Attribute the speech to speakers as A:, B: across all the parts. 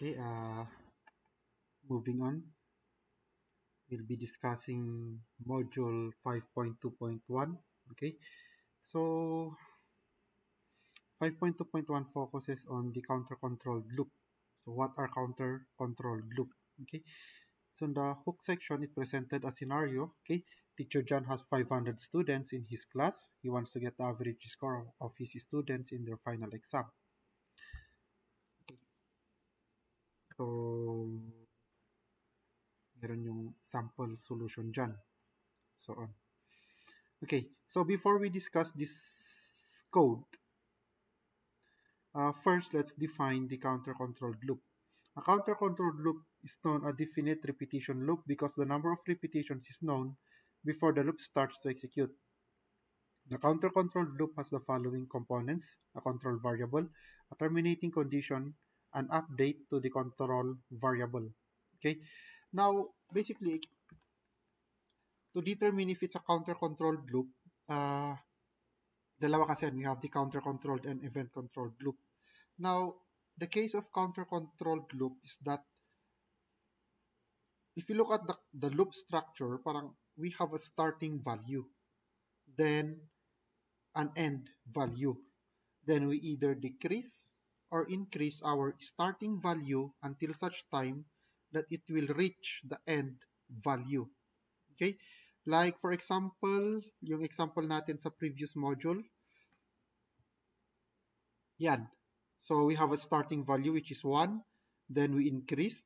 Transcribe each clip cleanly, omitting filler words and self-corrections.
A: Okay, moving on, we'll be discussing module 5.2.1. Okay, so 5.2.1 focuses on the counter-controlled loop. So what are counter-controlled loop? Okay, so in the hook section, it presented a scenario. Okay, teacher John has 500 students in his class. He wants to get the average score of his students in their final exam. Okay, so meron yung sample solution dyan. So on. Okay, so before we discuss this code, first let's define the counter-controlled loop. A counter-controlled loop is known as a definite repetition loop because the number of repetitions is known before the loop starts to execute. The counter-controlled loop has the following components: a control variable, a terminating condition, an update to the control variable. Okay, now basically to determine if it's a counter-controlled loop, uh, dalawa kasi we have the counter-controlled and event-controlled loop. Now, the case of counter-controlled loop is that if you look at the loop structure, parang we have a starting value, then an end value. Then we either decrease or increase our starting value until such time that it will reach the end value. Okay? Like for example, yung example natin sa previous module, yan. So we have a starting value which is 1, then we increase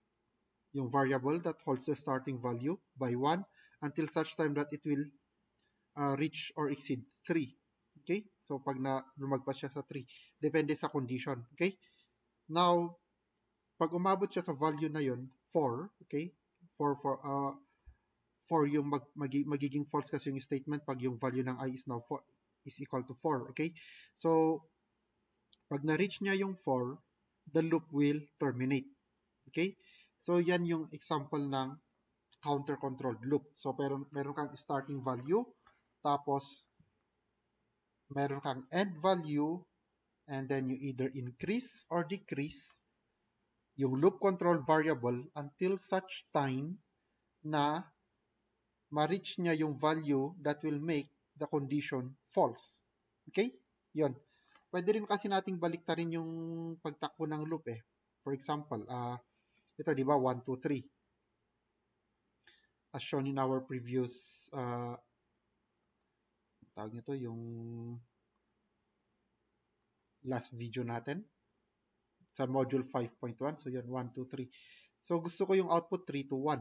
A: yung variable that holds the starting value by 1 until such time that it will reach or exceed 3. Okay? So pag lumagpas siya sa 3, depende sa condition. Okay? Now, pag umabot siya sa value na yon 4, okay? 4 yung magiging false kasi yung statement pag yung value ng I is now 4 is equal to 4. Okay? So, pag na-reach niya yung 4, the loop will terminate. Okay? So, yan yung example ng counter-controlled loop. So, meron kang starting value, tapos meron kang end value, and then you either increase or decrease yung loop control variable until such time na ma-reach niya yung value that will make the condition false. Okay? Yun. Pwede rin kasi nating baliktarin yung pagtakbo ng loop eh. For example, ito di ba 1, 2, 3. As shown in our previous tawag nito yung last video natin sa module 5.1. So yun, 1, 2, 3. So gusto ko yung output 3 to 1.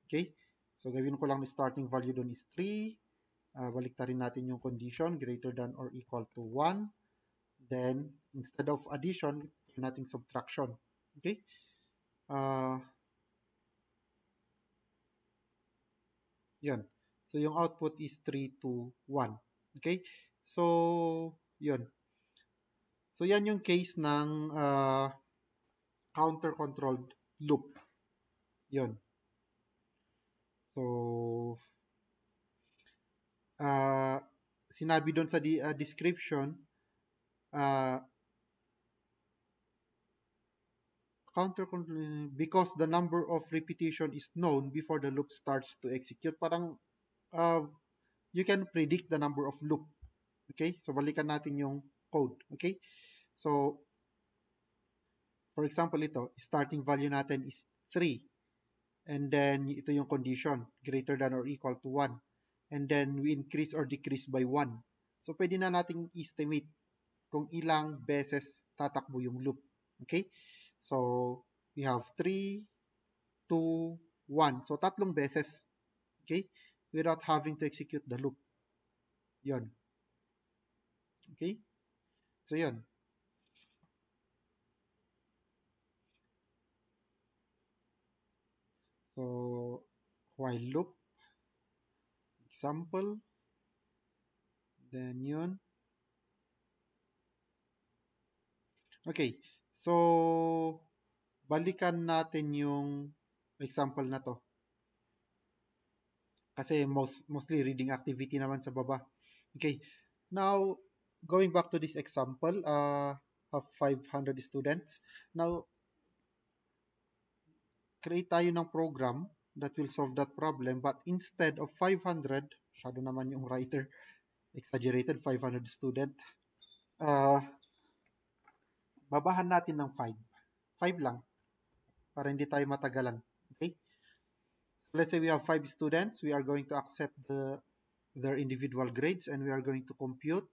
A: Okay? So gawin ko lang na starting value doon is 3. Baliktarin natin yung condition, greater than or equal to 1. Then, instead of addition, gawin natin subtraction. Okay? Yun. So yung output is 3 to 1. Okay? So, yun. So yan yung case ng counter-controlled loop. Yun. So, sinabi doon sa description, because the number of repetition is known before the loop starts to execute. Parang you can predict the number of loop. Okay? So, balikan natin yung code. Okay? So, for example, ito, starting value natin is 3. And then, ito yung condition, greater than or equal to 1. And then, we increase or decrease by 1. So, pwede na nating estimate kung ilang beses tatakbo yung loop. Okay? So, we have 3, 2, 1. So, tatlong beses. Okay? Without having to execute the loop. Yun. Okay? So, yun. So, while loop, example, then yun. Okay, so, balikan natin yung example na to. Kasi mostly reading activity naman sa baba. Okay, now, going back to this example, of 500 students. Now, create tayo ng program that will solve that problem, but instead of 500, masyado naman yung writer, exaggerated, 500 student, babahan natin ng 5. 5 lang, para hindi tayo matagalan. Okay? Let's say we have 5 students, we are going to accept their individual grades, and we are going to compute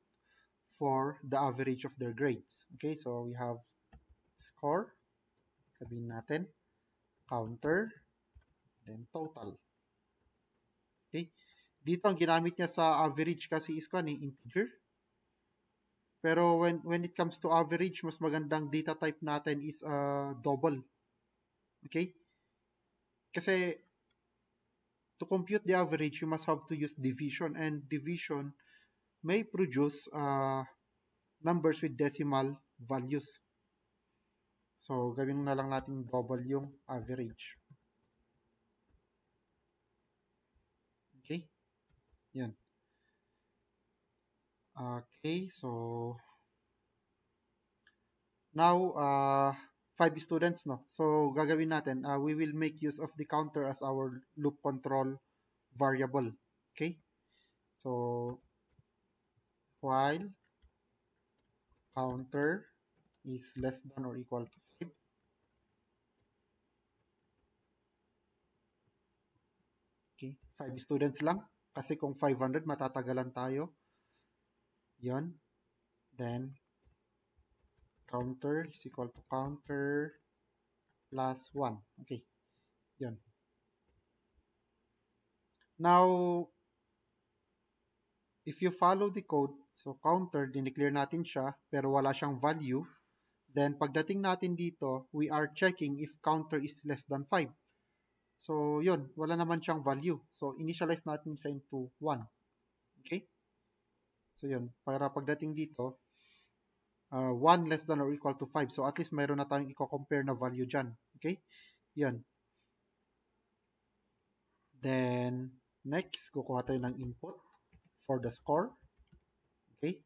A: for the average of their grades. Okay, so we have score, sabihin natin, counter, then total. Okay, dito ang ginamit niya sa average kasi is integer. Pero when it comes to average, mas magandang data type natin is double. Okay? Kasi to compute the average, you must have to use division, and division may produce numbers with decimal values. So, gawin na lang natin double yung average. Okay? Yan. Okay, so now 5 students, no? So, gagawin natin, we will make use of the counter as our loop control variable. Okay? So, while counter is less than or equal to 5, okay, 5 students lang. Kasi kung 500, matatagalan tayo. Yan. Then, counter is equal to counter plus 1. Okay. Yan. Now, if you follow the code, so counter, dineclare natin siya, pero wala siyang value, then pagdating natin dito, we are checking if counter is less than 5. So, yun, wala naman siyang value. So, initialize natin siya into 1. Okay? So, yun, para pagdating dito, 1 less than or equal to 5. So, at least mayroon na tayong i-compare na value dyan. Okay? Yun. Then, next, kukuha tayo ng input for the score. Okay?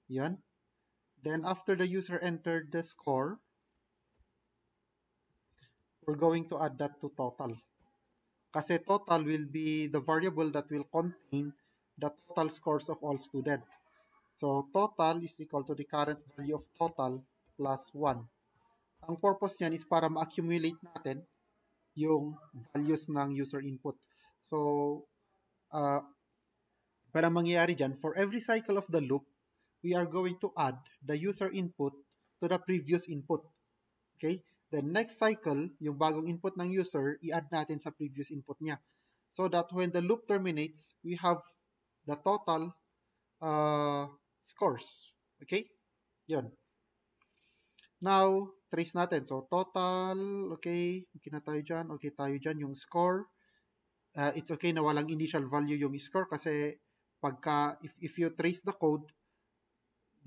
A: Yan. Then, after the user entered the score, we're going to add that to total. Kasi total will be the variable that will contain the total scores of all students. So, total is equal to the current value of total plus 1. Ang purpose niyan is para ma-accumulate natin yung values ng user input. So, para mangyayari dyan, for every cycle of the loop, we are going to add the user input to the previous input. Okay? The next cycle, yung bagong input ng user, i-add natin sa previous input niya. So that when the loop terminates, we have the total scores. Okay? Yun. Now, trace natin. So, total, okay. Okay na tayo dyan. Okay tayo dyan. Yung score, it's okay na walang initial value yung score kasi pagka, if you trace the code,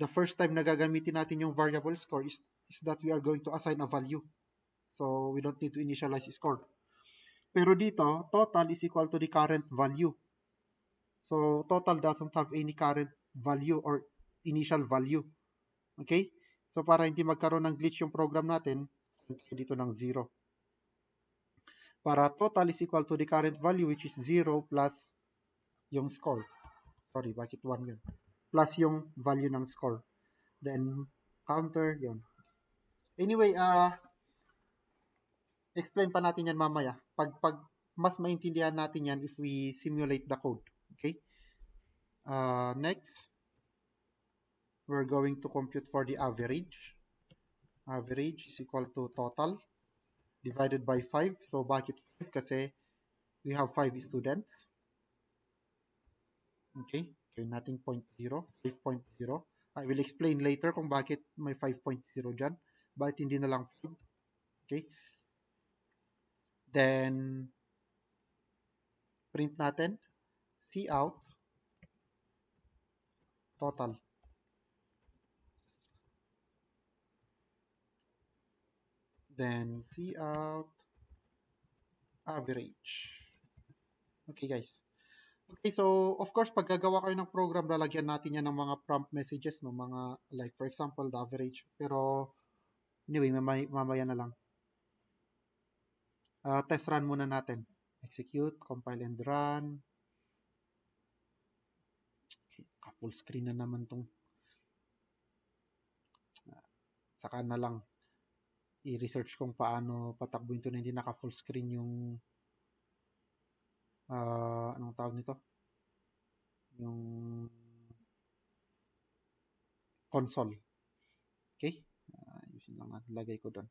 A: the first time na gagamitin natin yung variable score is that we are going to assign a value. So, we don't need to initialize score. Pero dito, total is equal to the current value. So, total doesn't have any current value or initial value. Okay? So, para hindi magkaroon ng glitch yung program natin, send dito ng 0. Para total is equal to the current value which is 0 plus yung score. Sorry, bakit 1 yun? Plus yung value ng score. Then, counter, yun. Anyway, explain pa natin yan mamaya. Pag mas maintindihan natin yan if we simulate the code. Okay? Next, we're going to compute for the average. Average is equal to total divided by 5. So, bakit 5? Kasi we have 5 students. Okay? Gawin natin 0.0, 5.0. I will explain later kung bakit may 5.0 dyan. Bakit hindi na lang 5. Okay? Then, print natin. Cout total. Then, cout average. Okay, guys. Okay, so of course, pag gagawa kayo ng program, lalagyan natin yan ng mga prompt messages, no? Mga, like for example, the average. Pero, anyway, mamaya na lang. Test run muna natin. Execute, compile and run. Okay, full screen na naman tong. Saka na lang i-research kung paano patakbuhin ito na hindi naka full screen yung anong tawag nito? Yung console. Okay? Ayusin lang natin. Lagay ko doon.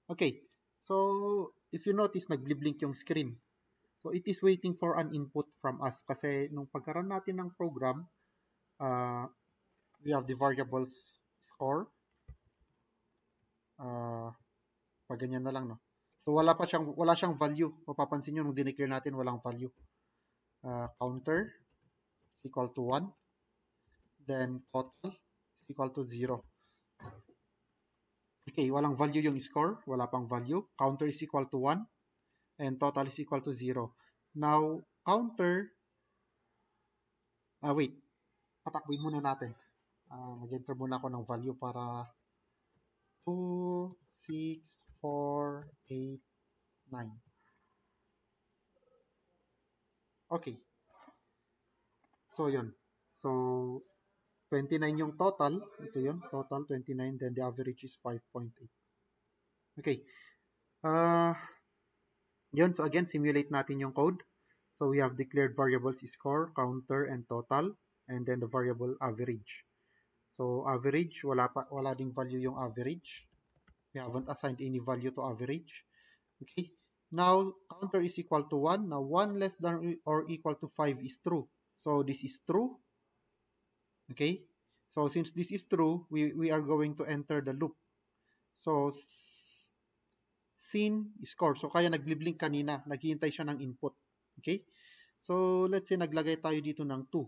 A: Okay. So, if you notice, nag-blink yung screen. So, it is waiting for an input from us. Kasi, nung pagkaroon natin ng program, we have the variables score. Pag ganyan na lang, no? So, wala siyang value. Mapapansin nyo, nung dineclare natin, walang value. Counter is equal to 1. Then, total is equal to 0. Okay, walang value yung score. Wala pang value. Counter is equal to 1. And total is equal to 0. Now, counter, wait, patakbuhin muna natin. Mag-enter muna ako ng value para 2, 6, 4, 8, 9. Okay. So, yun. So, 29 yung total. Ito yun, total 29. Then the average is 5.8. Okay. Yun. So, again, simulate natin yung code. So, we have declared variables score, counter, and total. And then the variable average. So, average, wala ding value yung average. We haven't assigned any value to average. Okay. Now, counter is equal to 1. Now, 1 less than or equal to 5 is true. So, this is true. Okay. So, since this is true, we are going to enter the loop. So, scene score. So, kaya nag-blink kanina. Naghihintay siya ng input. Okay. So, let's say naglagay tayo dito ng 2.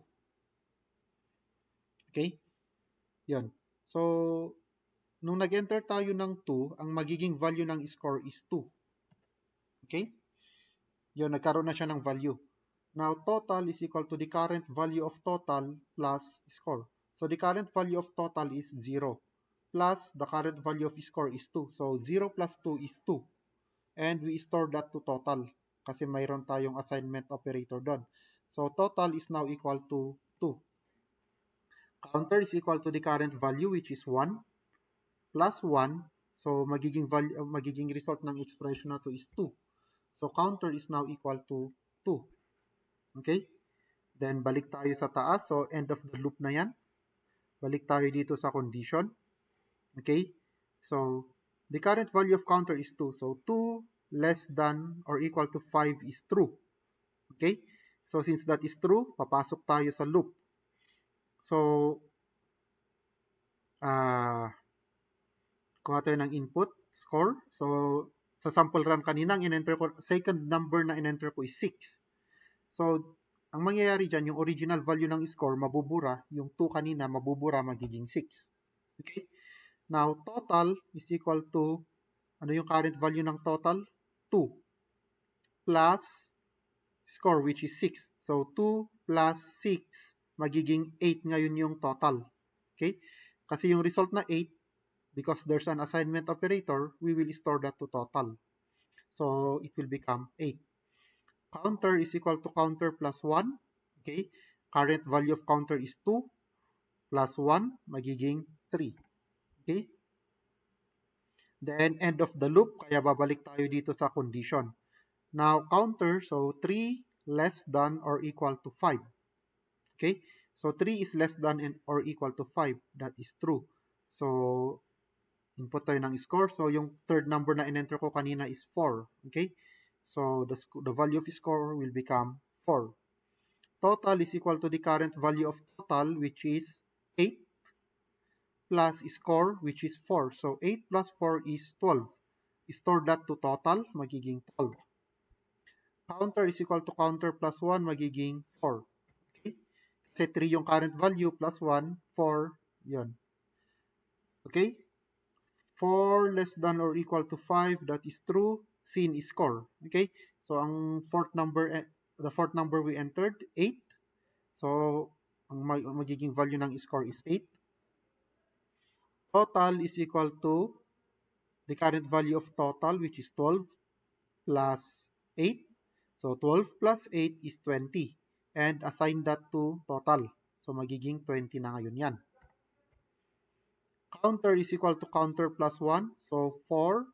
A: Okay. Yan. So, nung nag-enter tayo ng 2, ang magiging value ng score is 2. Okay? Yun, nagkaroon na siya ng value. Now, total is equal to the current value of total plus score. So, the current value of total is 0 plus the current value of score is 2. So, 0 plus 2 is 2. And we store that to total kasi mayroon tayong assignment operator doon. So, total is now equal to 2. Counter is equal to the current value which is 1 plus 1. So, magiging result ng expression na to is 2. So, counter is now equal to 2. Okay? Then, balik tayo sa taas. So, end of the loop na yan. Balik tayo dito sa condition. Okay? So, the current value of counter is 2. So, 2 less than or equal to 5 is true. Okay? So, since that is true, papasok tayo sa loop. So, kuha tayo ng input, score. So, sa sample run kanina, ang in-enter ko, second number na in-enter ko is 6. So, ang mangyayari dyan, yung original value ng score, mabubura. Yung 2 kanina, mabubura, magiging 6. Okay? Now, total is equal to, ano yung current value ng total? 2 plus score, which is 6. So, 2 plus 6, magiging 8 ngayon yung total. Okay? Kasi yung result na 8, because there's an assignment operator, we will store that to total. So, it will become 8. Counter is equal to counter plus 1. Okay? Current value of counter is 2 plus 1, magiging 3. Okay? Then, end of the loop, kaya babalik tayo dito sa condition. Now, counter, so 3 less than or equal to 5. Okay? So, 3 is less than or equal to 5. That is true. So, input tayo ng score. So, yung third number na in-enter ko kanina is 4. Okay? So, the value of score will become 4. Total is equal to the current value of total, which is 8, plus score, which is 4. So, 8 plus 4 is 12. Store that to total, magiging 12. Counter is equal to counter plus 1, magiging 4. Okay? Kasi 3 yung current value, plus 1, 4, yun. Okay? 4 less than or equal to 5, that is true. Scene is score. Okay? So, ang the fourth number we entered, 8. So, ang magiging value ng score is 8. Total is equal to the current value of total, which is 12. plus 8. So 12 plus 8 is 20. And assign that to total. So magiging 20 na ngayon yan. Counter is equal to counter plus 1. So 4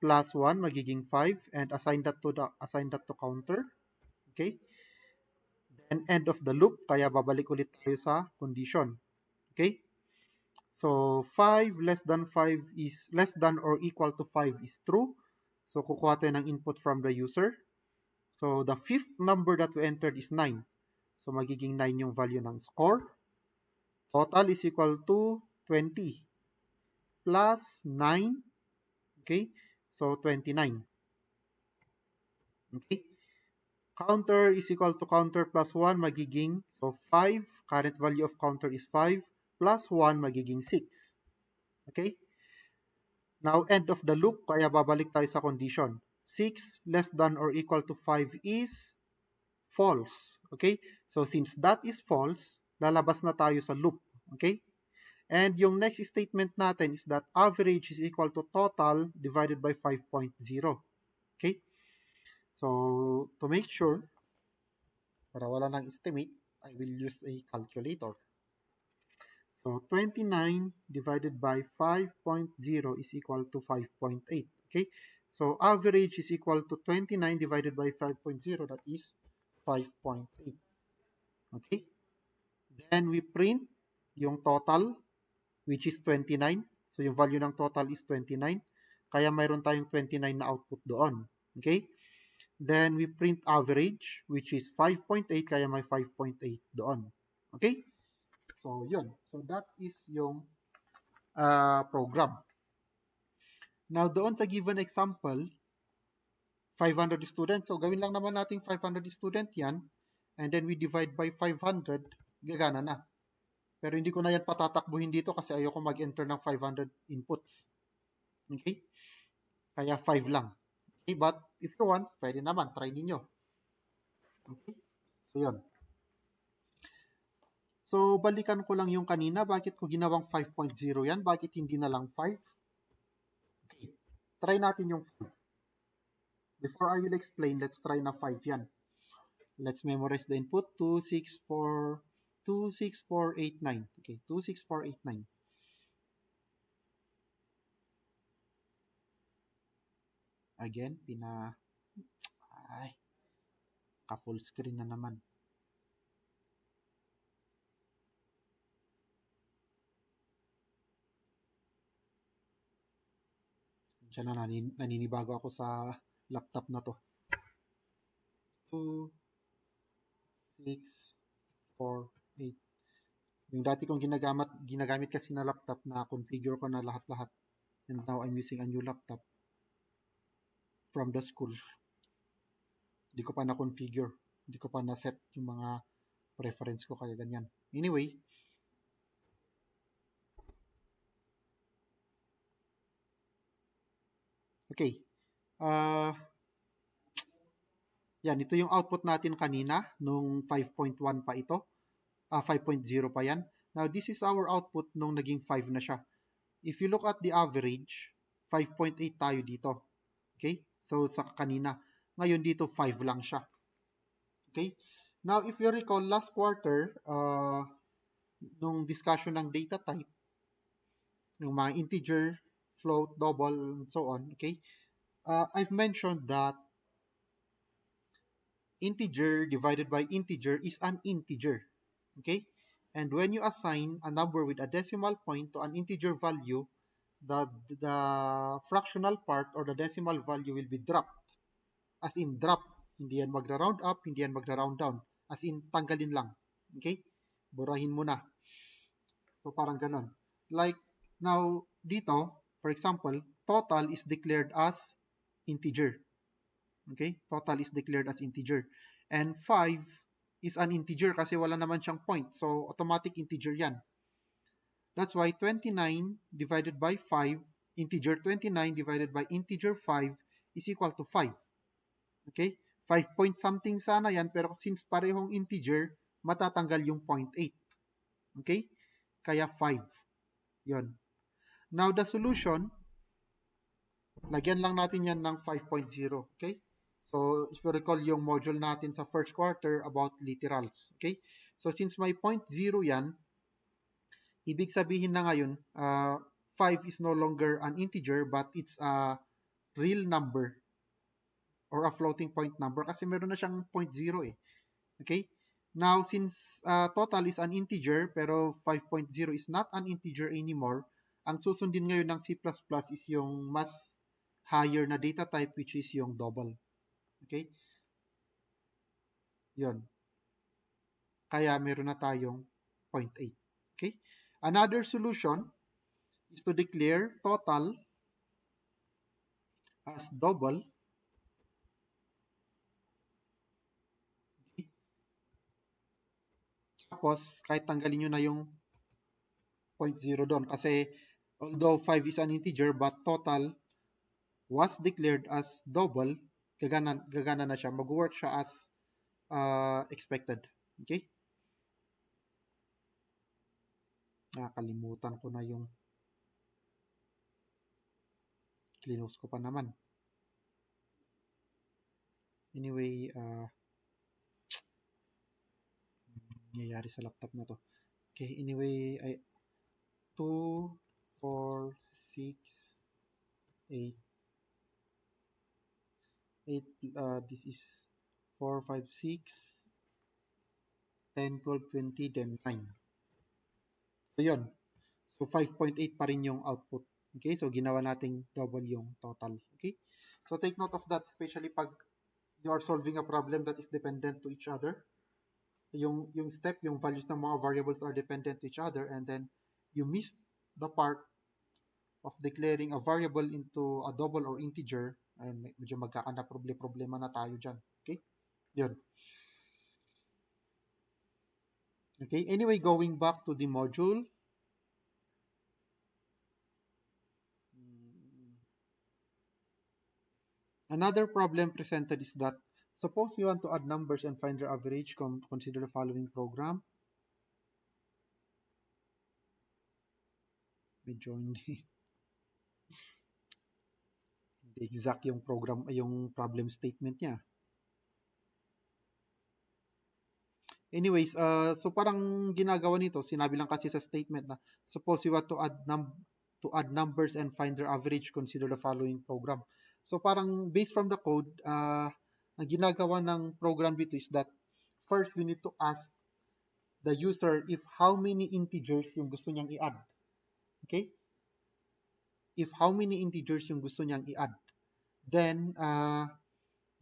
A: plus 1 magiging 5. And assign that to counter. Okay? Then end of the loop. Kaya babalik ulit tayo sa condition. Okay? So 5 less than 5 is less than or equal to 5 is true. So kukuha tayo ng input from the user. So the fifth number that we entered is 9. So magiging 9 yung value ng score. Total is equal to 20 plus 9. Okay? So 29. Okay? Counter is equal to counter plus 1 magiging, so 5. Current value of counter is 5 plus 1 magiging 6. Okay? Now, end of the loop, kaya babalik tayo sa condition. 6 less than or equal to 5 is false. Okay? So, since that is false, lalabas na tayo sa loop. Okay? And yung next statement natin is that average is equal to total divided by 5.0. Okay? So, to make sure, para wala ng estimate, I will use a calculator. So, 29 divided by 5.0 is equal to 5.8. Okay? So, average is equal to 29 divided by 5.0. That is 5.8. Okay? Then, we print yung total, which is 29. So, yung value ng total is 29. Kaya mayroon tayong 29 na output doon. Okay? Then, we print average, which is 5.8. Kaya may 5.8 doon. Okay? So, yun. So, that is yung program. Now, doon sa given example, 500 students. So, gawin lang naman natin 500 student yan. And then, we divide by 500. Gagana na. Pero hindi ko na yan patatakbuhin dito kasi ayoko mag-enter ng 500 inputs. Okay? Kaya 5 lang. Okay? But, if you want, pwede naman. Try ninyo. Okay? So, yun. So, balikan ko lang yung kanina. Bakit ko ginawang 5.0 yan? Bakit hindi na lang 5? Okay. Try natin yung 5. Before I will explain, let's try na 5 yan. Let's memorize the input. 26489. Okay, 26489. Again, ka-full screen na naman. Diyan na naninibago ako sa laptop na to. 2, 6, 4, 8. Yung dati kong ginagamit kasi na laptop na configure ko na lahat-lahat. And now I'm using a new laptop from the school. Hindi ko pa na-configure. Hindi ko pa na-set yung mga preference ko kaya ganyan. Anyway, okay. Yan, ito yung output natin kanina nung 5.1 pa ito. 5.0 pa yan. Now, this is our output nung naging 5 na siya. If you look at the average, 5.8 tayo dito. Okay? So, sa kanina. Ngayon dito, 5 lang siya. Okay? Now, if you recall, last quarter, nung discussion ng data type, yung mga integer, float, double, and so on, okay? I've mentioned that integer divided by integer is an integer, okay? And when you assign a number with a decimal point to an integer value, the fractional part or the decimal value will be dropped. As in drop, hindi yan magra-round up, hindi yan magra-round down. As in tanggalin lang, okay? Burahin mo na. So parang ganon. Like now dito, for example, total is declared as integer. Okay? Total is declared as integer. And 5 is an integer kasi wala naman siyang point. So automatic integer yan. That's why 29 divided by 5, integer 29 divided by integer 5 is equal to 5. Okay? 5 point something sana yan, pero since parehong integer, matatanggal yung 0.8. Okay? Kaya 5. Yun. Now, the solution, lagyan lang natin yan ng 5.0. Okay? So, if you recall yung module natin sa first quarter about literals. Okay? So, since may point 0 yan, ibig sabihin na ngayon, 5 is no longer an integer but it's a real number or a floating point number kasi meron na siyang point 0 eh. Okay? Now, since total is an integer pero 5.0 is not an integer anymore, ang susundin ngayon ng C++ is yung mas higher na data type which is yung double. Okay? Yun. Kaya meron na tayong 0.8. Okay? Another solution is to declare total as double. Okay? Tapos, kahit tanggalin nyo na yung 0.0 doon kasi although 5 is an integer but total was declared as double, gagana na siya. Mag-work siya as expected. Okay? Nakakalimutan ko na yung close ko pa naman. Anyway, nangyayari sa laptop na to. Okay, anyway, 2, 4, 6, 8, 8, this is 4, 5, 6, 10, 12, 20, then 9. So, yun. So, 5.8 pa rin yung output. Okay, so ginawa nating double yung total. Okay, so take note of that, especially pag you are solving a problem that is dependent to each other. Yung step, yung values ng mga variables are dependent to each other, and then you missed the part of declaring a variable into a double or integer, and medyo magkakana problema na tayo dyan. Okay, yun. Okay, anyway, going back to the module. Another problem presented is that suppose you want to add numbers and find their average, consider the following program. Medyo hindi exact yung program, yung problem statement niya. Anyways, so parang ginagawa nito, sinabi lang kasi sa statement na suppose you want to add numbers and find their average, consider the following program. So parang based from the code, ang ginagawa ng program dito is that first we need to ask the user if how many integers yung gusto niyang i-add. Okay? If how many integers yung gusto niyang i-add. Then,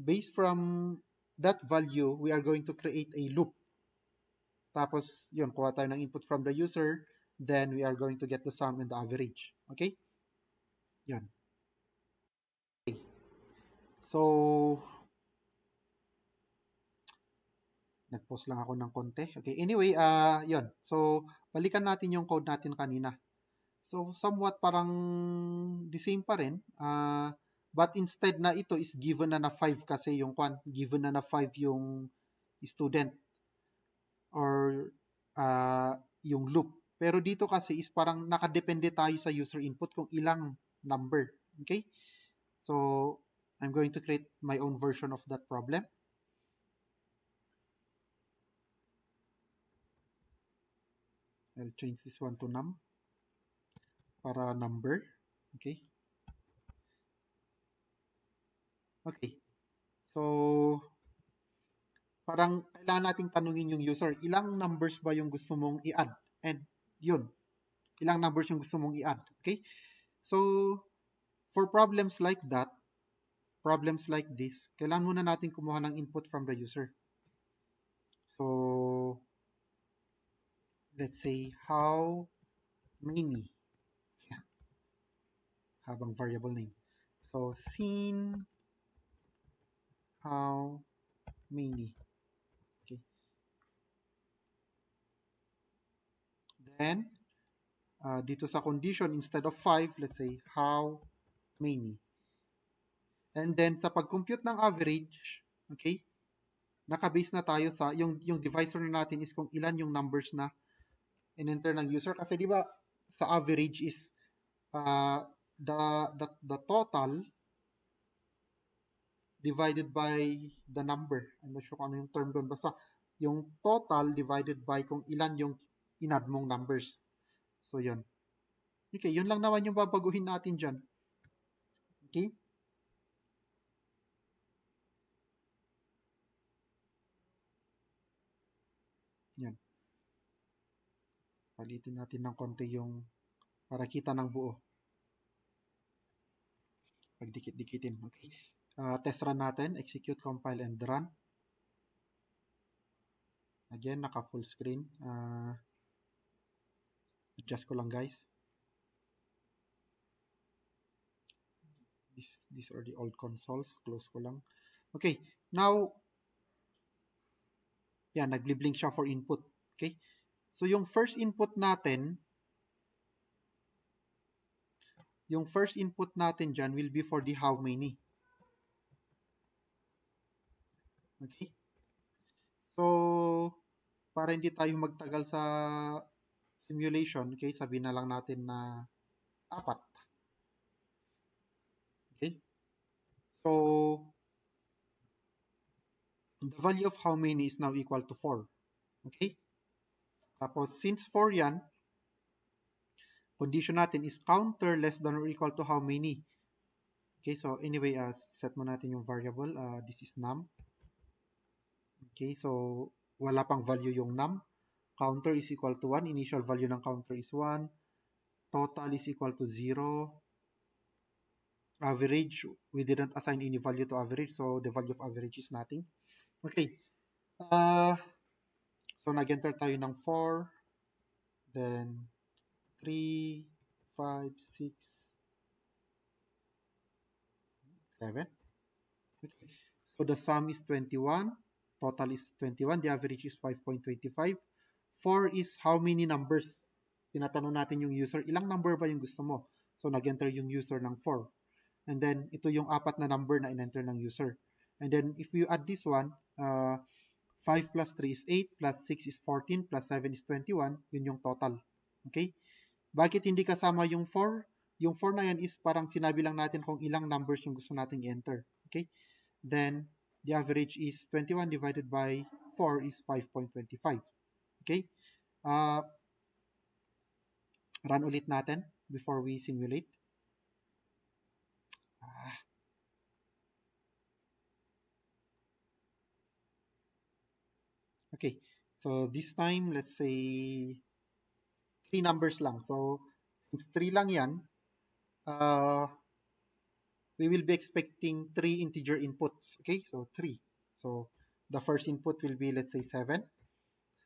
A: based from that value, we are going to create a loop. Tapos, yun, kuha tayo ng input from the user, then we are going to get the sum and the average. Okay? Yan. Okay. So, nag-pause lang ako ng konti. Okay, anyway, yun. So, balikan natin yung code natin kanina. So, somewhat parang the same pa rin. But instead na ito is given na 5 kasi yung given na 5 yung student or yung loop. Pero dito kasi is parang nakadepende tayo sa user input kung ilang number. Okay? So, I'm going to create my own version of that problem. I'll change this one to num para number. Okay? Okay. So, parang kailangan nating tanungin yung user, ilang numbers ba yung gusto mong i-add? And yun, ilang numbers yung gusto mong i-add. Okay? So, for problems like that, problems like this, kailangan muna natin kumuha ng input from the user. So, let's say, how many? Yeah. Habang variable name. So, scene, how many? Okay. Then, dito sa condition, instead of 5, let's say, how many? And then, sa pag-compute ng average, okay, naka-base na tayo sa, yung divisor na natin is kung ilan yung numbers na in-enter ng user. Kasi di ba, sa average is the total divided by the number. I'm not sure kung ano yung term doon. Basta yung total divided by kung ilan yung inadd mong numbers. So, yun. Okay, yun lang naman yung babaguhin natin dyan. Okay? Yan. Palitin natin ng konti yung para kita ng buo. Pagdikit-dikitin. Okay. Test run natin. Execute, compile, and run. Again, naka full screen. Adjust ko lang guys. These are the old consoles. Close ko lang. Okay. Now, yan, nagli-blink siya for input. Okay. So, yung first input natin dyan will be for the how many. Okay? So, para hindi tayo magtagal sa simulation, okay, sabihin na lang natin na 4. Okay? So, the value of how many is now equal to 4. Okay? Tapos, since 4 yan, condition natin is counter less than or equal to how many. Okay, so anyway, set mo natin yung variable. This is num. Okay, so wala pang value yung num. Counter is equal to 1. Initial value ng counter is 1. Total is equal to 0. Average, we didn't assign any value to average, so the value of average is nothing. Okay. So nag-enter tayo ng 4. Then 3, 5, 6, 7. Okay. So the sum is 21. Total is 21. The average is 5.25. 4 is how many numbers? Tinatanong natin yung user, ilang number ba yung gusto mo? So nag-enter yung user ng 4. And then ito yung 4 na number na in-enter ng user. And then if you add this one, 5 plus 3 is 8, plus 6 is 14, plus 7 is 21. Yun yung total. Okay? Bakit hindi kasama yung 4? Yung 4 na yan is parang sinabi lang natin kung ilang numbers yung gusto nating i-enter. Okay? Then, the average is 21 divided by 4 is 5.25. Okay? Run ulit natin before we simulate. Okay. So, this time, let's say 3 numbers lang. So, since 3 lang yan, we will be expecting 3 integer inputs. Okay, so 3. So the first input will be, let's say, 7.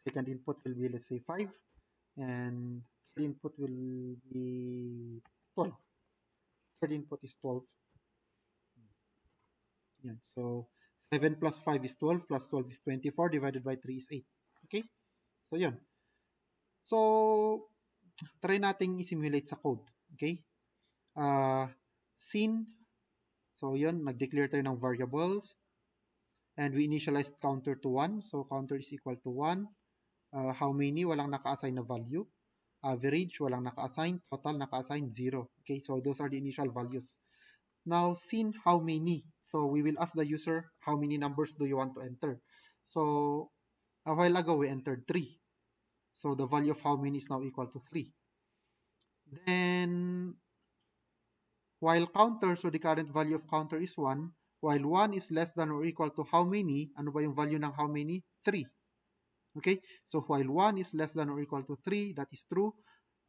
A: Second input will be, let's say, 5. And third input will be 12. Third input is 12. Yeah, so 7 plus 5 is 12, plus 12 is 24, divided by 3 is 8. Okay? So, yun. So, try nating i-simulate sa code. Okay? Scene. So, yun. Nag-declare tayo ng variables. And we initialized counter to 1. So, counter is equal to 1. How many? Walang naka-assign na value. Average, walang naka-assign. Total, naka-assign 0. Okay, so those are the initial values. Now, scene how many. So, we will ask the user, how many numbers do you want to enter? So, a while ago, we entered 3. So, the value of how many is now equal to 3. Then, while counter, so the current value of counter is 1. While 1 is less than or equal to how many? Ano ba yung value ng how many? 3. Okay, so while 1 is less than or equal to 3, that is true.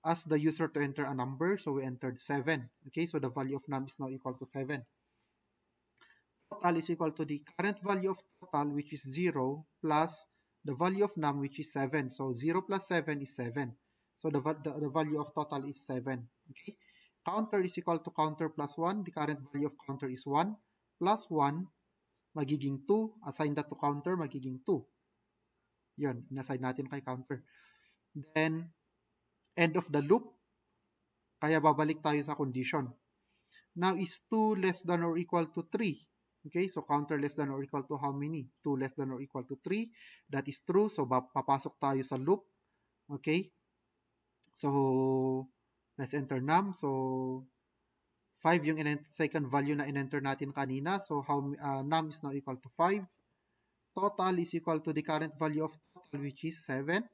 A: Ask the user to enter a number, so we entered 7. Okay, so the value of num is now equal to 7. Total is equal to the current value of total, which is 0, plus the value of num, which is 7. So 0 plus 7 is 7. So the value of total is 7. Okay, counter is equal to counter plus 1. The current value of counter is 1. Plus 1, magiging 2. Assign that to counter, magiging 2. Yun, inassign natin kay counter. Then, end of the loop, kaya babalik tayo sa condition. Now, is 2 less than or equal to 3? Okay, so counter less than or equal to how many? 2 less than or equal to 3. That is true, so papasok tayo sa loop. Okay, so let's enter num. So 5 yung second value na in-enter natin kanina. So, num is now equal to 5. Total is equal to the current value of total, which is 7,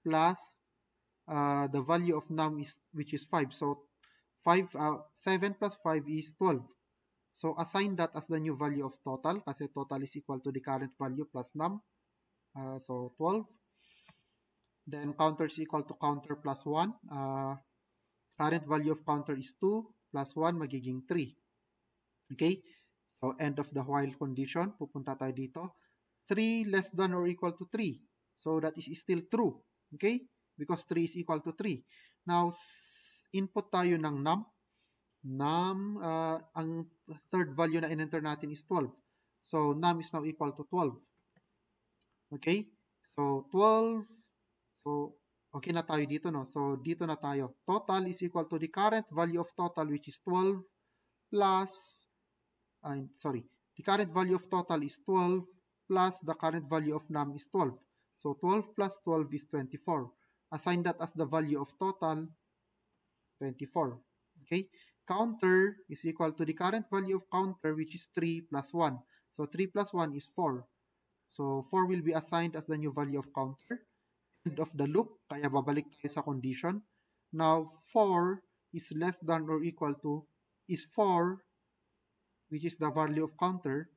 A: plus the value of num which is 5. So, 7 plus 5 is 12. So, assign that as the new value of total kasi total is equal to the current value plus num. So, 12. Then, counter is equal to counter plus 1. Current value of counter is 2 plus 1 magiging 3. Okay? So, end of the while condition. Pupunta tayo dito. 3 less than or equal to 3. So, that is still true. Okay? Because 3 is equal to 3. Now, input tayo ng num. Num, ang third value na in-enter natin is 12. So, num is now equal to 12. Okay? So, 12. So, okay na tayo dito, no? So, dito na tayo. Total is equal to the current value of total, which is 12, plus, the current value of total is 12, plus the current value of num is 12. So, 12 plus 12 is 24. Assign that as the value of total, 24. Okay? Counter is equal to the current value of counter, which is 3 plus 1. So, 3 plus 1 is 4. So, 4 will be assigned as the new value of counter. End of the loop, kaya babalik tayo sa condition. Now, 4 is less than or equal to, is 4, which is the value of counter,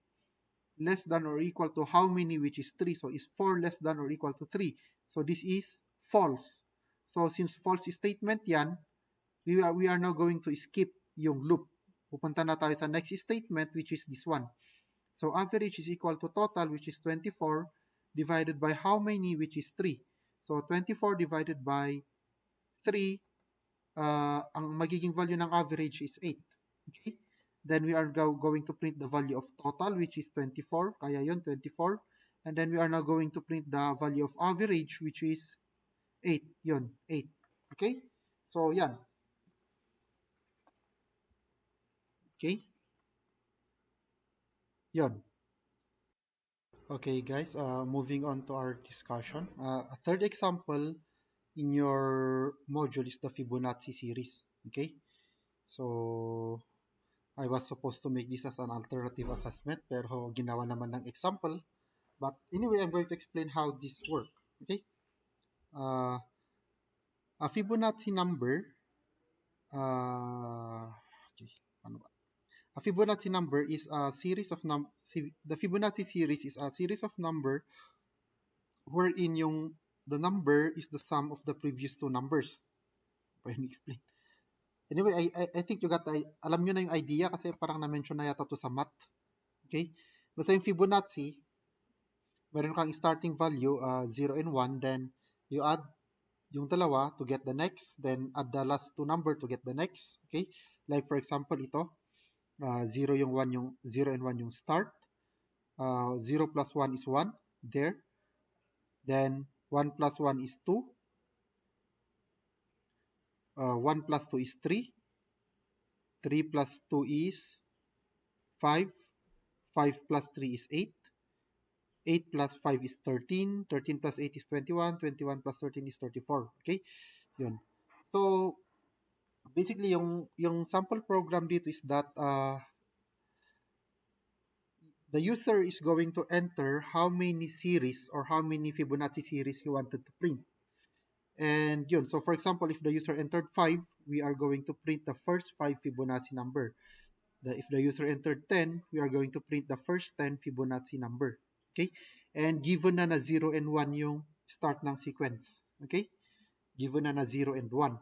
A: less than or equal to how many, which is 3. So, is 4 less than or equal to 3? So, this is false. So, since false statement yan, we are now going to skip yung loop. Pupunta na tayo sa next statement, which is this one. So, average is equal to total, which is 24, divided by how many, which is 3. So, 24 divided by 3, ang magiging value ng average is 8. Okay? Then we are going to print the value of total, which is 24. Kaya yun, 24. And then we are now going to print the value of average, which is 8. Yun, 8. Okay? So, yan. Okay? Yun. Okay, guys, moving on to our discussion. A third example in your module is the Fibonacci series. Okay? So, I was supposed to make this as an alternative assessment, pero ginawa naman ng example. But anyway, I'm going to explain how this works. Okay? A Fibonacci number, okay, ano ba? A Fibonacci number is a series of the Fibonacci series is a series of number wherein the number is the sum of the previous two numbers. Pwede explain. Anyway, I think you got, alam nyo na yung idea kasi parang na-mention na yata to sa math. Okay? Basta yung Fibonacci, meron kang starting value, 0 and 1, then you add yung dalawa to get the next, then add the last two number to get the next. Okay? Like for example, ito, 0 yung 1 yung 0 and 1 yung start. 0 plus 1 is 1 there. Then 1 plus 1 is 2. 1 plus 2 is 3. 3 plus 2 is 5. 5 plus 3 is 8. 8 plus 5 is 13. 13 plus 8 is 21. 21 plus 13 is 34. Okay? Yun. So, basically, yung sample program dito is that the user is going to enter how many series or how many Fibonacci series he wanted to print. And yun, so for example, if the user entered 5, we are going to print the first 5 Fibonacci number. If the user entered 10, we are going to print the first 10 Fibonacci number. Okay? And given na 0 and 1 yung start ng sequence. Okay? Given na 0 and 1.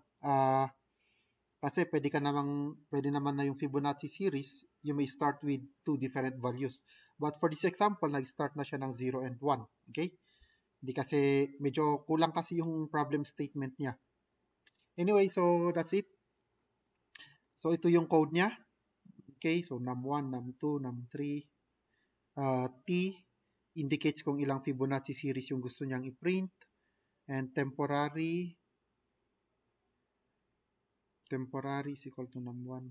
A: Kasi pwede naman na yung Fibonacci series, you may start with two different values. But for this example, nag-start na siya ng 0 and 1. Okay? Hindi kasi, medyo kulang kasi yung problem statement niya. Anyway, so that's it. So ito yung code niya. Okay, so num1, num2, num3. T indicates kung ilang Fibonacci series yung gusto niyang i-print. And temporary is equal to num1,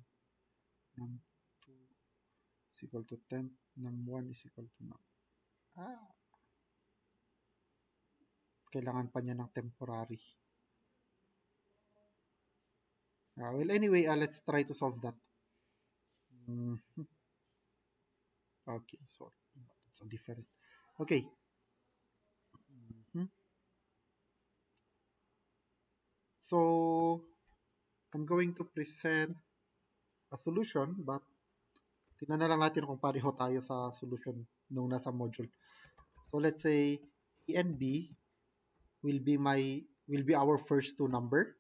A: num2 is equal to temp, num1 is equal to num. Kailangan pa niya ng temporary. Well, anyway, let's try to solve that. Mm, okay, so it's a different. Okay. Mhm. So I'm going to present a solution, but tingnan na lang natin kung pareho tayo sa solution nung nasa module. So let's say A and B will be our first two number.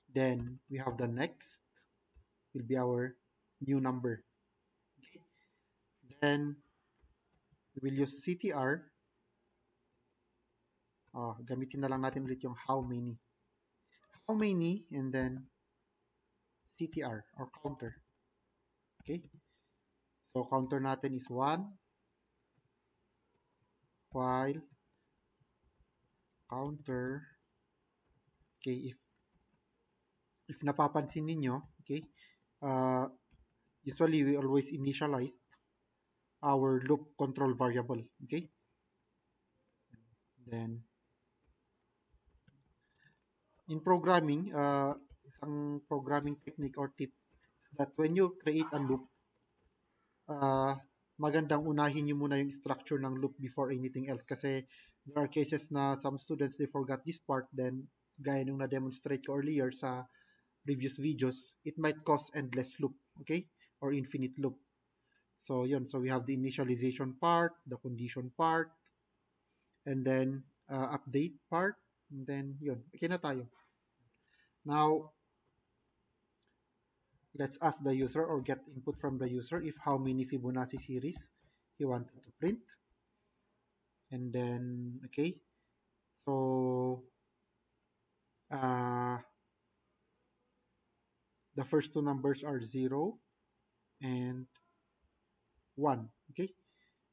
A: Then we have the next will be our new number. Okay. Then we will use CTR. Gamitin na lang natin ulit yung how many. How many and then CTR or counter. Okay. So counter natin is 1 while counter. Okay, if napapansin ninyo, okay, uh, usually we always initialize our loop control variable. Okay. Then in programming, isang programming technique or tip that when you create a loop, uh, magandang unahin nyo muna yung structure ng loop before anything else kasi there are cases na some students they forgot this part, then gaya nung na-demonstrate ko earlier sa previous videos, it might cause endless loop, okay, or infinite loop. So yun, so we have the initialization part, the condition part, and then update part, and then yun, okay na tayo. Now let's ask the user or get input from the user if how many Fibonacci series he wanted to print. And then, okay, so uh, the first two numbers are 0 and 1. Okay,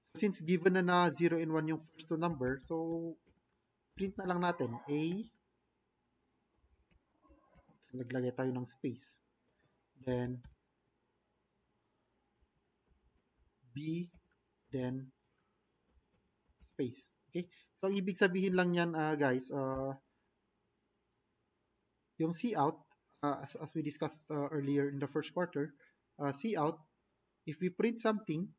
A: so since given na 0 and 1 yung first two number, so print na lang natin A, naglagay tayo ng space. Then B, then space. Okay, so ang ibig sabihin lang yan guys, yung cout, as we discussed earlier in the first quarter, cout, if we print something,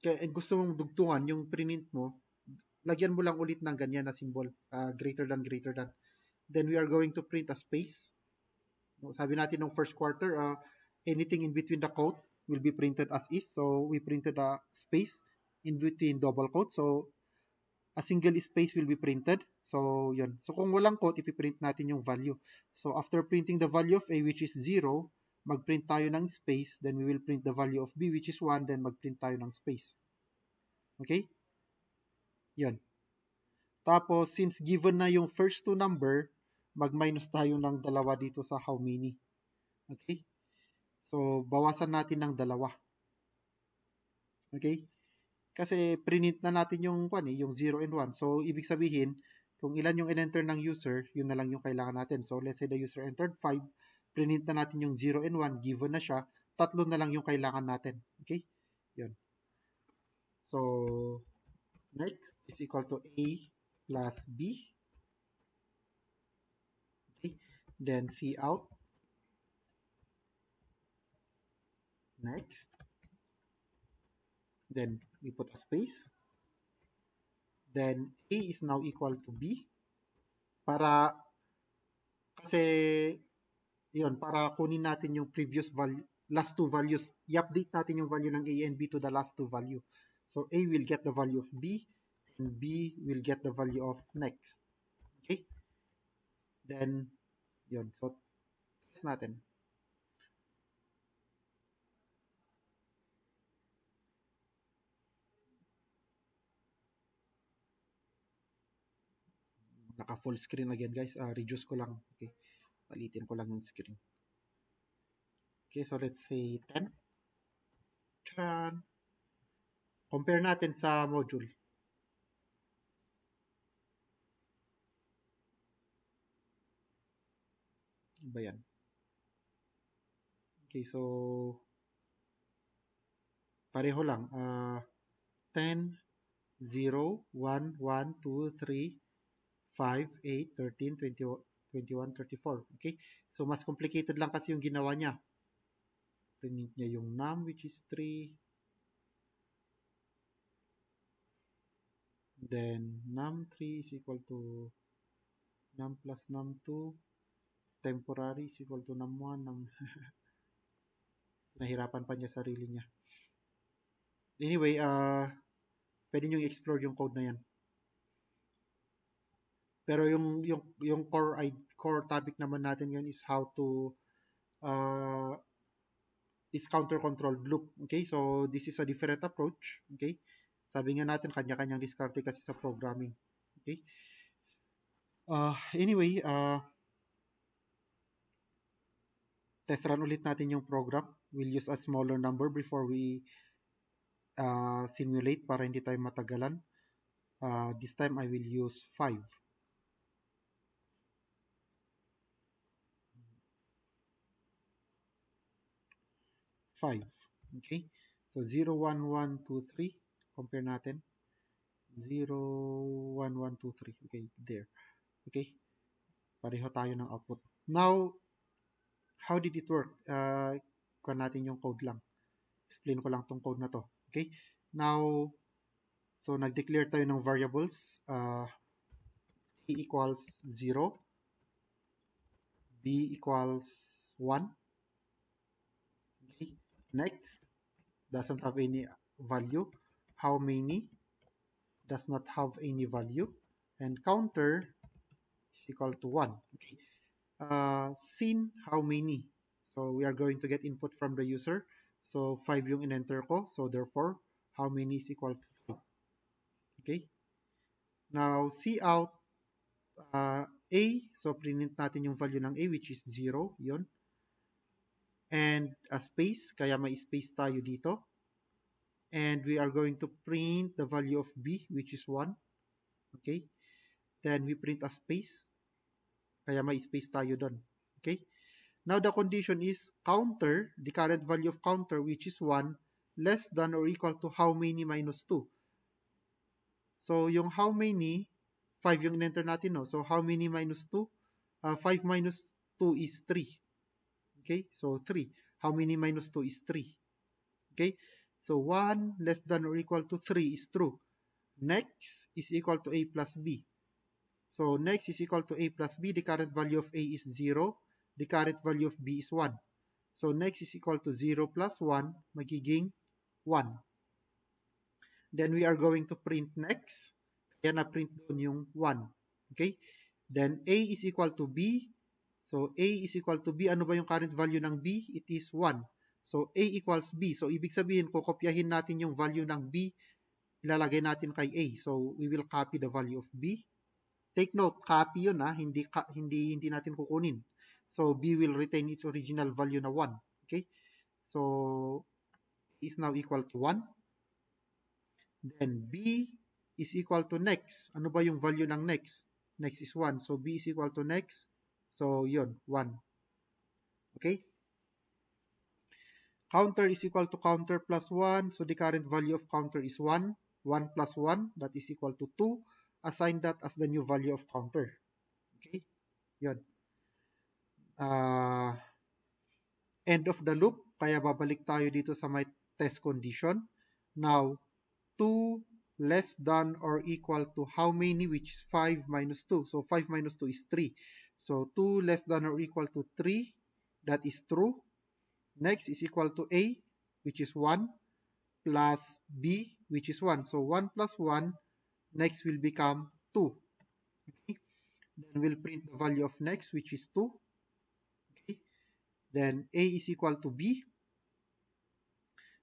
A: kaya gusto mong dugtungan yung print mo, lagyan mo lang ulit ng ganyan na symbol, greater than, greater than. Then we are going to print a space. Sabi natin nung first quarter, anything in between the quote will be printed as is. So we printed a space in between double quote. So a single space will be printed. So yun. So kung walang quote, ipiprint natin yung value. So after printing the value of A, which is 0, mag-print tayo ng space. Then we will print the value of B, which is 1. Then mag-print tayo ng space. Okay? Yun. Tapos, since given na yung first two number, mag-minus tayo ng dalawa dito sa how many. Okay? So, bawasan natin ng dalawa. Okay? Kasi print na natin yung 0 and 1. So, ibig sabihin, kung ilan yung in-enter ng user, yun na lang yung kailangan natin. So, let's say the user entered 5, print na natin yung 0 and 1, given na siya, tatlo na lang yung kailangan natin. Okay? Yun. So, next is equal to A plus B. Okay? Then, cout. Next. Then, we put a space. Then, A is now equal to B. Para, kasi, yun, para kunin natin yung previous value, last two values. I-update natin yung value ng A and B to the last two value. So, A will get the value of B, and B will get the value of next. Okay? Then, yun. So, test natin. Naka full screen again, guys. Reduce ko lang. Okay? Palitin ko lang yung screen. Okay, so let's say 10. Tran. Compare natin sa module. Ba yan? Okay, so pareho lang. 10, 0, 1, 1, 2, 3, 5, 8, 13, 20. 21, 34. Okay? So, mas complicated lang kasi yung ginawa niya. Print niya yung num, which is 3. Then, num3 is equal to num plus num2. Temporary is equal to num1. Nahirapan pa niya sarili niya. Anyway, pwede nyo i-explore yung code na yan. Pero yung core topic naman natin yun is how to is counter-controlled loop. Okay? So, this is a different approach. Okay? Sabi nga natin, kanya-kanyang diskarte kasi sa programming. Okay? Anyway, test run ulit natin yung program. We'll use a smaller number before we simulate para hindi tayo matagalan. This time, I will use 5. 5. Okay? So, 0, 1, 1, 2, 3. Compare natin. 0, 1, 1, 2, 3. Okay, there. Okay? Pareho tayo ng output. Now, how did it work? Kuha natin yung code lang. Explain ko lang tong code na to. Okay? Now, so nag-declare tayo ng variables. A equals 0. B equals 1. Okay? Next, doesn't have any value. How many? Does not have any value. And counter is equal to 1. Okay? Sin, how many? So we are going to get input from the user. So 5 yung in-enter ko. So therefore, how many is equal to 5. Okay? Now, cout A. So print natin yung value ng A, which is 0. Yun. And a space. Kaya may space tayo dito. And we are going to print the value of B, which is 1. Okay? Then we print a space. Kaya may space tayo doon. Okay? Now, the condition is counter, the current value of counter, which is 1, less than or equal to how many minus 2. So, yung how many, 5 yung in-enter natin, no? So, how many minus 2? 5 minus 2 is 3. Okay? So, 3. How many minus 2 is 3? Okay? So, 1 less than or equal to 3 is true. Next is equal to A plus B. So, next is equal to A plus B. The current value of A is 0. The current value of B is 1. So, next is equal to 0 plus 1, magiging 1. Then, we are going to print next. Kaya na-print doon yung 1. Okay? Then, A is equal to B. So, A is equal to B. Ano ba yung current value ng B? It is 1. So, A equals B. So, ibig sabihin, kukopyahin natin yung value ng B, ilalagay natin kay A. So, we will copy the value of B. Take note, copy yun ha, hindi natin kukunin. So, B will retain its original value na 1. Okay? So, is now equal to 1. Then, B is equal to next. Ano ba yung value ng next? Next is 1. So, B is equal to next. So, yun, 1. Okay? Counter is equal to counter plus 1. So, the current value of counter is 1. 1 plus 1, that is equal to 2. Assign that as the new value of counter. Okay? Yun. End of the loop. Kaya babalik tayo dito sa my test condition. Now, 2 less than or equal to how many, which is 5 minus 2. So, 5 minus 2 is 3. So, 2 less than or equal to 3. That is true. Next is equal to A, which is 1, plus B, which is 1. So, 1 plus 1, next will become 2. Okay? Then, we'll print the value of next, which is 2. Okay? Then, A is equal to B.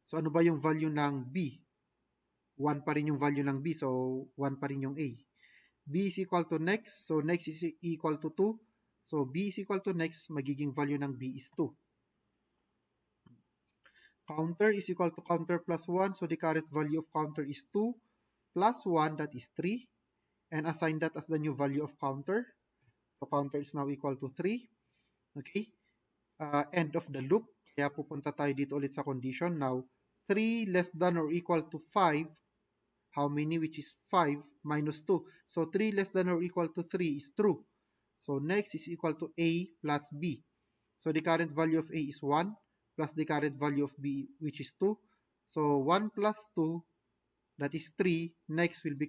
A: So, ano ba yung value ng B? 1 pa rin yung value ng B. So, 1 pa rin yung A. B is equal to next. So, next is equal to 2. So, B is equal to next. Magiging value ng B is 2. Counter is equal to counter plus 1. So, the current value of counter is 2 plus 1. That is 3. And assign that as the new value of counter. So, counter is now equal to 3. Okay? End of the loop. Kaya pupunta tayo dito ulit sa condition. Now, 3 less than or equal to 5. How many? Which is 5 minus 2. So, 3 less than or equal to 3 is true. So next is equal to A plus B. So the current value of A is 1 plus the current value of B, which is 2. So 1 plus 2, that is 3. Next will be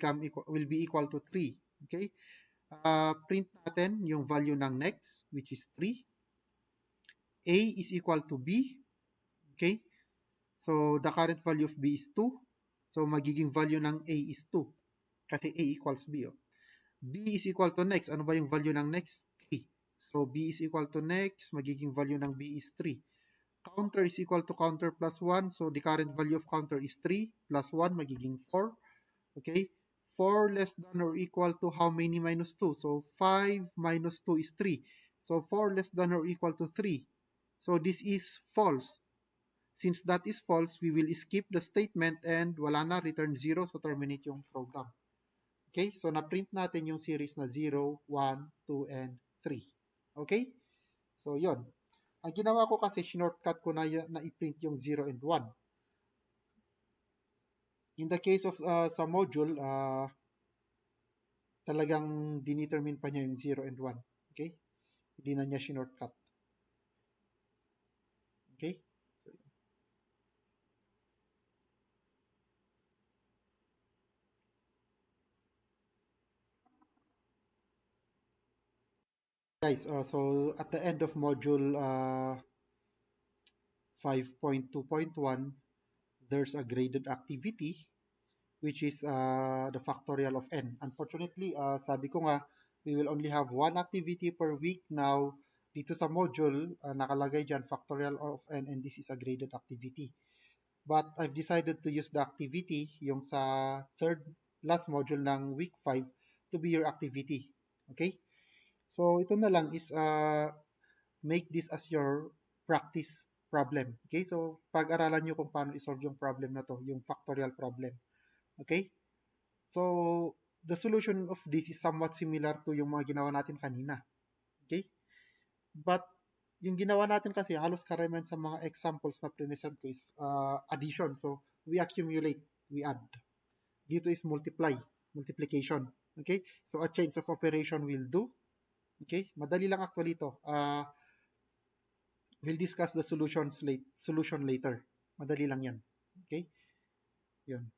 A: equal to 3. Okay? Print natin yung value ng next, which is 3. A is equal to B. Okay? So the current value of B is 2. So magiging value ng A is 2. Kasi A equals B. Oh. B is equal to next. Ano ba yung value ng next? 3. So B is equal to next. Magiging value ng B is 3. Counter is equal to counter plus 1. So the current value of counter is 3 plus 1 magiging 4. Okay? 4 less than or equal to how many minus 2? So 5 minus 2 is 3. So 4 less than or equal to 3. So this is false. Since that is false, we will skip the statement and wala na, return 0, so terminate yung program. Okay? So na-print natin yung series na 0, 1, 2, and 3. Okay? So yon. Ang ginawa ko kasi, shortcut ko na i-print yung 0 and 1. In the case of sa module, talagang dinetermine pa niya yung 0 and 1. Okay? Hindi na niya shortcut. Okay? So, guys, so at the end of module 5.2.1, there's a graded activity which is the factorial of n. Unfortunately, sabi ko nga, we will only have one activity per week. Now, dito sa module, nakalagay dyan factorial of n, and this is a graded activity. But I've decided to use the activity, yung sa last module ng week 5, to be your activity. Okay? So, ito na lang is make this as your practice problem. Okay? So, pag-aralan nyo kung paano isolve yung problem na to, yung factorial problem. Okay? So, the solution of this is somewhat similar to yung mga ginawa natin kanina. Okay? But, yung ginawa natin kasi, halos karamihan sa mga examples na present ko is addition. So, we accumulate, we add. Dito is multiplication. Okay? So, a change of operation will do. Okay? Madali lang actually ito. We'll discuss the solution later. Madali lang yan. Okay? Yun.